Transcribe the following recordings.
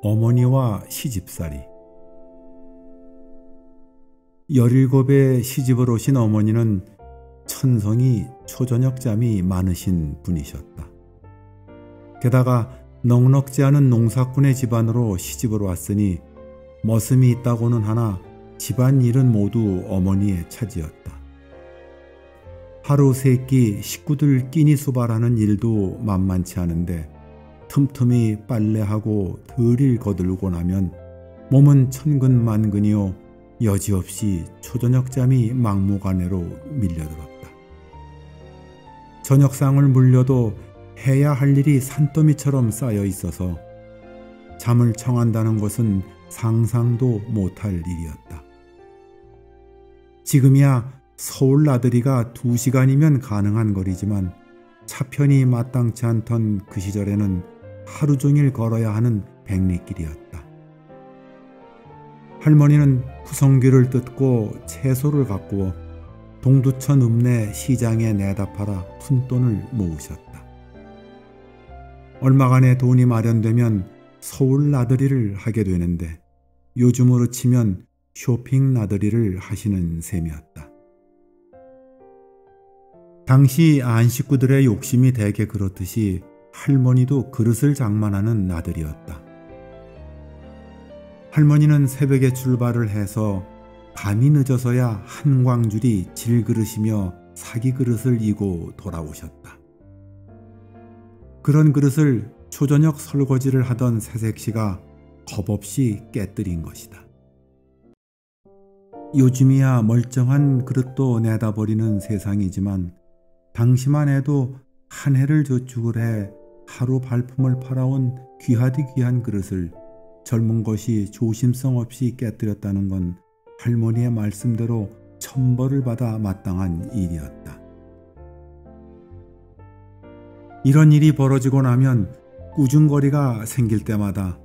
어머니와 시집살이. 17에 시집을 오신 어머니는 천성이 초저녁잠이 많으신 분이셨다. 게다가 넉넉지 않은 농사꾼의 집안으로 시집을 왔으니 머슴이 있다고는 하나 집안일은 모두 어머니의 차지였다. 하루 세 끼 식구들 끼니 수발하는 일도 만만치 않은데 틈틈이 빨래하고 들일 거들고 나면 몸은 천근만근이요 여지없이 초저녁잠이 막무가내로 밀려들었다. 저녁상을 물려도 해야 할 일이 산더미처럼 쌓여 있어서 잠을 청한다는 것은 상상도 못할 일이었다. 지금이야 서울 나들이가 2시간이면 가능한 거리지만 차편이 마땅치 않던 그 시절에는 하루 종일 걸어야 하는 백리길이었다. 할머니는 구성귀를 뜯고 채소를 가꾸어 동두천 읍내 시장에 내다 팔아 푼돈을 모으셨다. 얼마간의 돈이 마련되면 서울 나들이를 하게 되는데 요즘으로 치면 쇼핑 나들이를 하시는 셈이었다. 당시 안 식구들의 욕심이 대개 그렇듯이 할머니도 그릇을 장만하는 나들이었다. 할머니는 새벽에 출발을 해서 밤이 늦어서야 한광줄이 질그릇이며 사기 그릇을 이고 돌아오셨다. 그런 그릇을 초저녁 설거지를 하던 새색시가 겁없이 깨뜨린 것이다. 요즘이야 멀쩡한 그릇도 내다버리는 세상이지만 당시만 해도 한 해를 저축을 해 하루 발품을 팔아온 귀하디 귀한 그릇을 젊은 것이 조심성 없이 깨뜨렸다는 건 할머니의 말씀대로 천벌을 받아 마땅한 일이었다. 이런 일이 벌어지고 나면 꾸중거리가 생길 때마다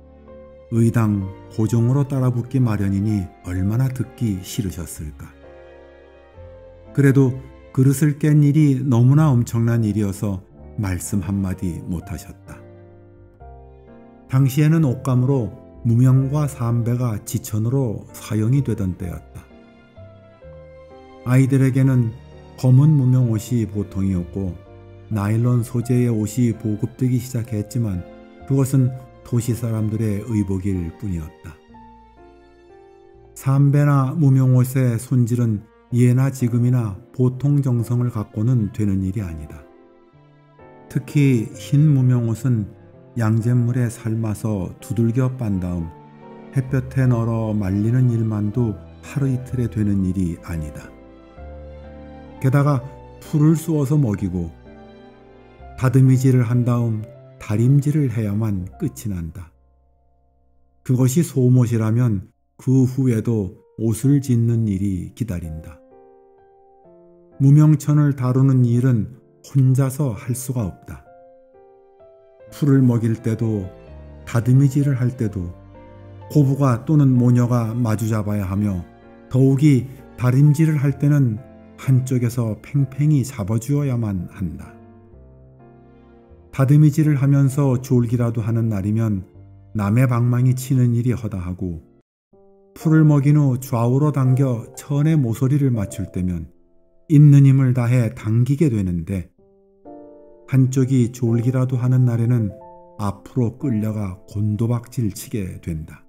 의당 고종으로 따라붙기 마련이니 얼마나 듣기 싫으셨을까. 그래도 그릇을 깬 일이 너무나 엄청난 일이어서 말씀 한마디 못하셨다. 당시에는 옷감으로 무명과 삼배가 지천으로 사용이 되던 때였다. 아이들에게는 검은 무명 옷이 보통이었고 나일론 소재의 옷이 보급되기 시작했지만 그것은 도시 사람들의 의복일 뿐이었다. 삼배나 무명옷의 손질은 예나 지금이나 보통 정성을 갖고는 되는 일이 아니다. 특히 흰 무명옷은 양잿물에 삶아서 두들겨 빤 다음 햇볕에 널어 말리는 일만도 하루 이틀에 되는 일이 아니다. 게다가 풀을 쑤어서 먹이고 다듬이질을 한 다음 다림질을 해야만 끝이 난다. 그것이 소못이라면 그 후에도 옷을 짓는 일이 기다린다. 무명천을 다루는 일은 혼자서 할 수가 없다. 풀을 먹일 때도 다듬이질을 할 때도 고부가 또는 모녀가 마주 잡아야 하며 더욱이 다림질을 할 때는 한쪽에서 팽팽히 잡아주어야만 한다. 다듬이질을 하면서 졸기라도 하는 날이면 남의 방망이 치는 일이 허다하고 풀을 먹인 후 좌우로 당겨 천의 모서리를 맞출 때면 있는 힘을 다해 당기게 되는데 한쪽이 졸기라도 하는 날에는 앞으로 끌려가 곤도박질 치게 된다.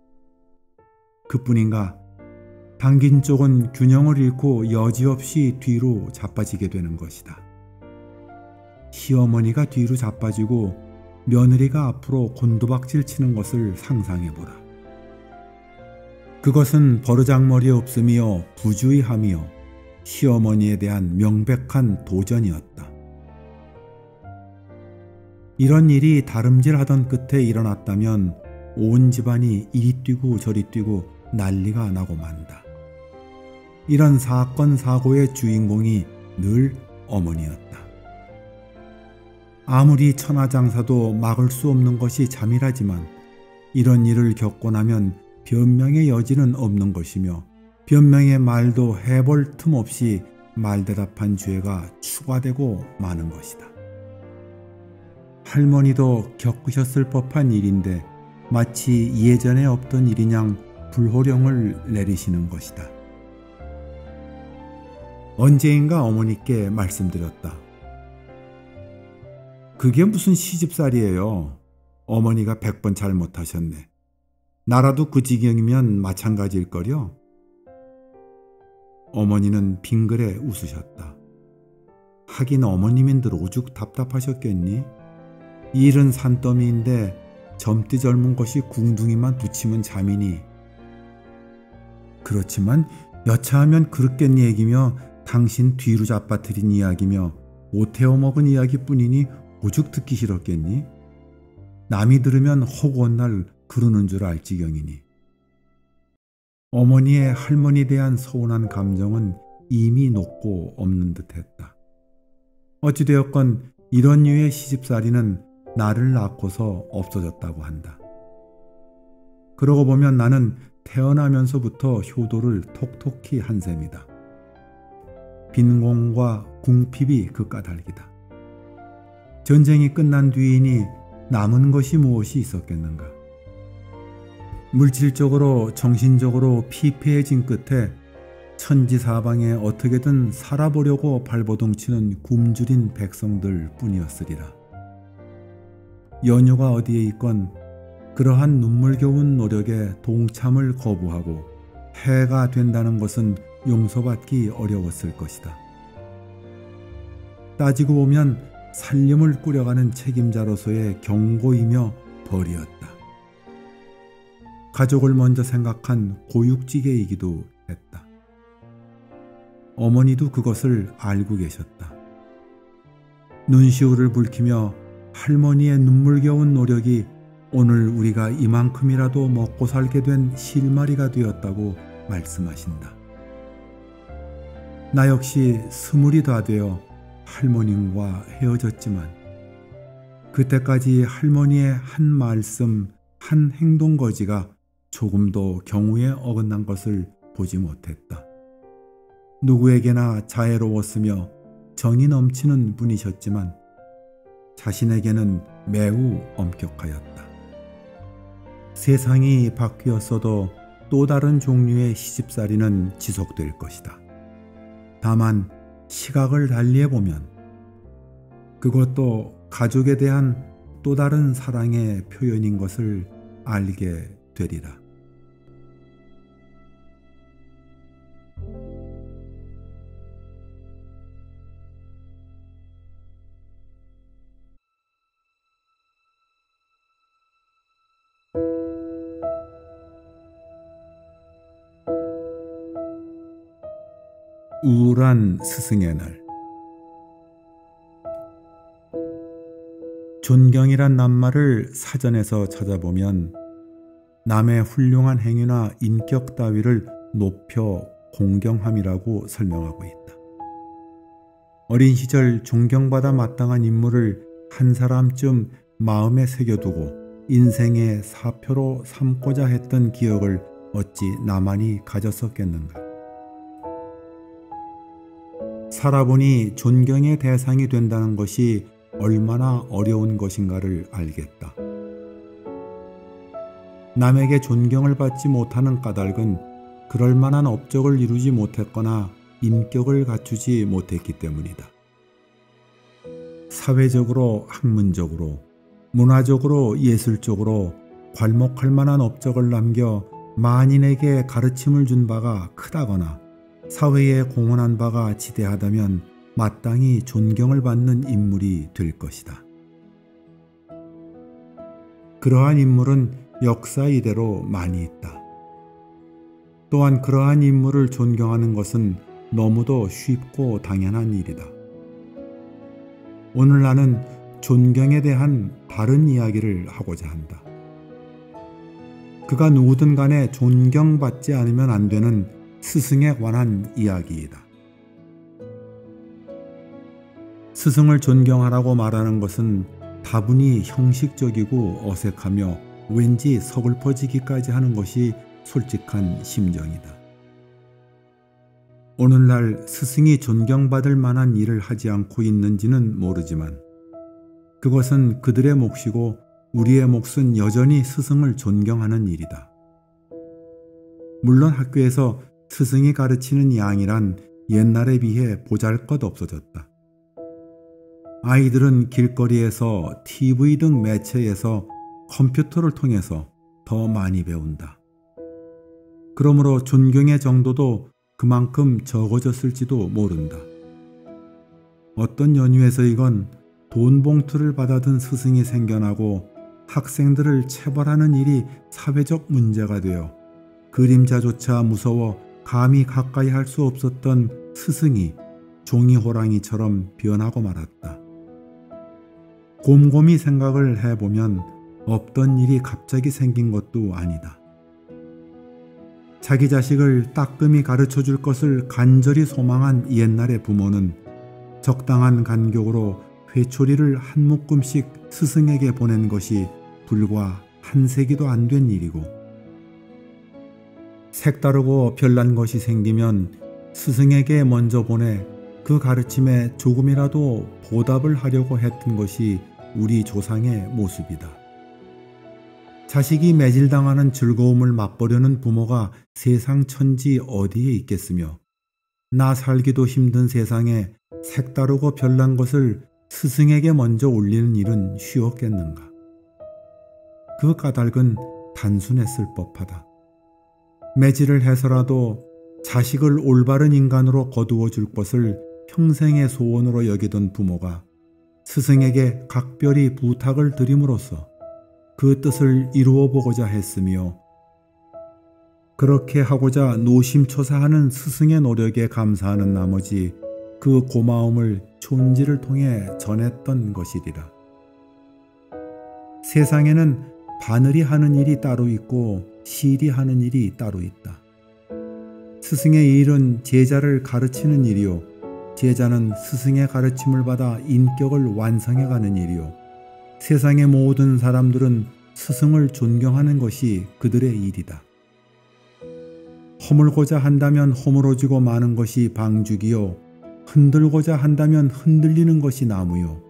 그뿐인가 당긴 쪽은 균형을 잃고 여지없이 뒤로 자빠지게 되는 것이다. 시어머니가 뒤로 자빠지고 며느리가 앞으로 곤도박질 치는 것을 상상해보라. 그것은 버르장머리 없음이요 부주의함이요 시어머니에 대한 명백한 도전이었다. 이런 일이 다름질하던 끝에 일어났다면 온 집안이 이리 뛰고 저리 뛰고 난리가 나고 만다. 이런 사건 사고의 주인공이 늘 어머니였다. 아무리 천하장사도 막을 수 없는 것이 잠이라지만 이런 일을 겪고 나면 변명의 여지는 없는 것이며 변명의 말도 해볼 틈 없이 말대답한 죄가 추가되고 마는 것이다. 할머니도 겪으셨을 법한 일인데 마치 예전에 없던 일이냥 불호령을 내리시는 것이다. 언제인가 어머니께 말씀드렸다. 그게 무슨 시집살이에요. 어머니가 100번 잘못하셨네. 나라도 그 지경이면 마찬가지일걸요. 어머니는 빙그레 웃으셨다. 하긴 어머님인들 오죽 답답하셨겠니? 일은 산더미인데 젊디 젊은 것이 궁둥이만 붙이면 잠이니. 그렇지만 여차하면 그렇겠니 얘기며 당신 뒤로 잡아뜨린 이야기며 오태워 먹은 이야기뿐이니 오죽 듣기 싫었겠니? 남이 들으면 허구한 날 그러는 줄 알 지경이니. 어머니의 할머니에 대한 서운한 감정은 이미 녹고 없는 듯했다. 어찌되었건 이런 류의 시집살이는 나를 낳고서 없어졌다고 한다. 그러고 보면 나는 태어나면서부터 효도를 톡톡히 한 셈이다. 빈공과 궁핍이 그 까닭이다. 전쟁이 끝난 뒤이니 남은 것이 무엇이 있었겠는가. 물질적으로 정신적으로 피폐해진 끝에 천지사방에 어떻게든 살아보려고 발버둥치는 굶주린 백성들 뿐이었으리라. 연유가 어디에 있건 그러한 눈물겨운 노력에 동참을 거부하고 해가 된다는 것은 용서받기 어려웠을 것이다. 따지고 보면 살림을 꾸려가는 책임자로서의 경고이며 벌이었다. 가족을 먼저 생각한 고육지계이기도 했다. 어머니도 그것을 알고 계셨다. 눈시울을 붉히며 할머니의 눈물겨운 노력이 오늘 우리가 이만큼이라도 먹고 살게 된 실마리가 되었다고 말씀하신다. 나 역시 20이 다 되어 할머님과 헤어졌지만 그때까지 할머니의 한 말씀, 한 행동거지가 조금도 경우에 어긋난 것을 보지 못했다. 누구에게나 자애로웠으며 정이 넘치는 분이셨지만 자신에게는 매우 엄격하였다. 세상이 바뀌었어도 또 다른 종류의 시집살이는 지속될 것이다. 다만 시각을 달리해보면 그것도 가족에 대한 또 다른 사랑의 표현인 것을 알게 되리라. 우울한 스승의 날. 존경이란 낱말을 사전에서 찾아보면 남의 훌륭한 행위나 인격 따위를 높여 공경함이라고 설명하고 있다. 어린 시절 존경받아 마땅한 인물을 한 사람쯤 마음에 새겨두고 인생의 사표로 삼고자 했던 기억을 어찌 나만이 가졌었겠는가. 살아보니 존경의 대상이 된다는 것이 얼마나 어려운 것인가를 알겠다. 남에게 존경을 받지 못하는 까닭은 그럴 만한 업적을 이루지 못했거나 인격을 갖추지 못했기 때문이다. 사회적으로, 학문적으로, 문화적으로, 예술적으로 괄목할 만한 업적을 남겨 만인에게 가르침을 준 바가 크다거나 사회에 공헌한 바가 지대하다면 마땅히 존경을 받는 인물이 될 것이다. 그러한 인물은 역사 이대로 많이 있다. 또한 그러한 인물을 존경하는 것은 너무도 쉽고 당연한 일이다. 오늘 나는 존경에 대한 다른 이야기를 하고자 한다. 그가 누구든 간에 존경받지 않으면 안 되는 스승에 관한 이야기이다. 스승을 존경하라고 말하는 것은 다분히 형식적이고 어색하며 왠지 서글퍼지기까지 하는 것이 솔직한 심정이다. 오늘날 스승이 존경받을 만한 일을 하지 않고 있는지는 모르지만 그것은 그들의 몫이고 우리의 몫은 여전히 스승을 존경하는 일이다. 물론 학교에서 스승이 가르치는 양이란 옛날에 비해 보잘것없어졌다. 아이들은 길거리에서 TV 등 매체에서 컴퓨터를 통해서 더 많이 배운다. 그러므로 존경의 정도도 그만큼 적어졌을지도 모른다. 어떤 연유에서이건 돈 봉투를 받아든 스승이 생겨나고 학생들을 체벌하는 일이 사회적 문제가 되어 그림자조차 무서워 감히 가까이 할 수 없었던 스승이 종이 호랑이처럼 변하고 말았다. 곰곰이 생각을 해보면 없던 일이 갑자기 생긴 것도 아니다. 자기 자식을 따끔히 가르쳐 줄 것을 간절히 소망한 옛날의 부모는 적당한 간격으로 회초리를 한 묶음씩 스승에게 보낸 것이 불과 한 세기도 안 된 일이고, 색다르고 별난 것이 생기면 스승에게 먼저 보내 그 가르침에 조금이라도 보답을 하려고 했던 것이 우리 조상의 모습이다. 자식이 매질당하는 즐거움을 맛보려는 부모가 세상 천지 어디에 있겠으며, 나 살기도 힘든 세상에 색다르고 별난 것을 스승에게 먼저 올리는 일은 쉬웠겠는가. 그 까닭은 단순했을 법하다. 매질을 해서라도 자식을 올바른 인간으로 거두어 줄 것을 평생의 소원으로 여기던 부모가 스승에게 각별히 부탁을 드림으로써 그 뜻을 이루어 보고자 했으며, 그렇게 하고자 노심초사하는 스승의 노력에 감사하는 나머지 그 고마움을 촌지를 통해 전했던 것이리라. 세상에는 바늘이 하는 일이 따로 있고 실이 하는 일이 따로 있다. 스승의 일은 제자를 가르치는 일이요, 제자는 스승의 가르침을 받아 인격을 완성해가는 일이요, 세상의 모든 사람들은 스승을 존경하는 것이 그들의 일이다. 허물고자 한다면 허물어지고 마는 것이 방죽이요, 흔들고자 한다면 흔들리는 것이 나무요,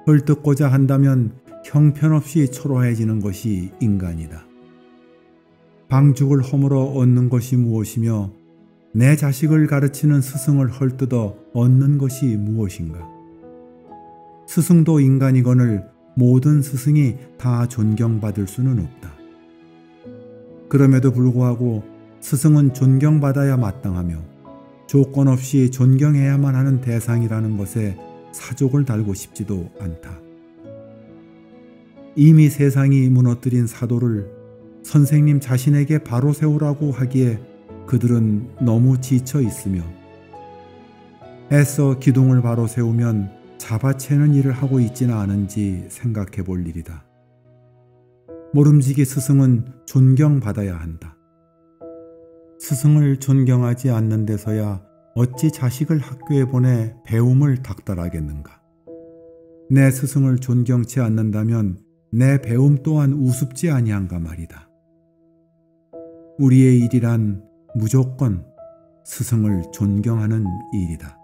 헐뜯고자 한다면 형편없이 초라해지는 것이 인간이다. 방죽을 허물어 얻는 것이 무엇이며 내 자식을 가르치는 스승을 헐뜯어 얻는 것이 무엇인가? 스승도 인간이거늘 모든 스승이 다 존경받을 수는 없다. 그럼에도 불구하고 스승은 존경받아야 마땅하며 조건 없이 존경해야만 하는 대상이라는 것에 사족을 달고 싶지도 않다. 이미 세상이 무너뜨린 사도를 선생님 자신에게 바로 세우라고 하기에 그들은 너무 지쳐 있으며, 애써 기둥을 바로 세우면 잡아채는 일을 하고 있지는 않은지 생각해 볼 일이다. 모름지기 스승은 존경받아야 한다. 스승을 존경하지 않는 데서야 어찌 자식을 학교에 보내 배움을 닥달하겠는가. 내 스승을 존경치 않는다면 내 배움 또한 우습지 아니한가 말이다. 우리의 일이란 무조건 스승을 존경하는 일이다.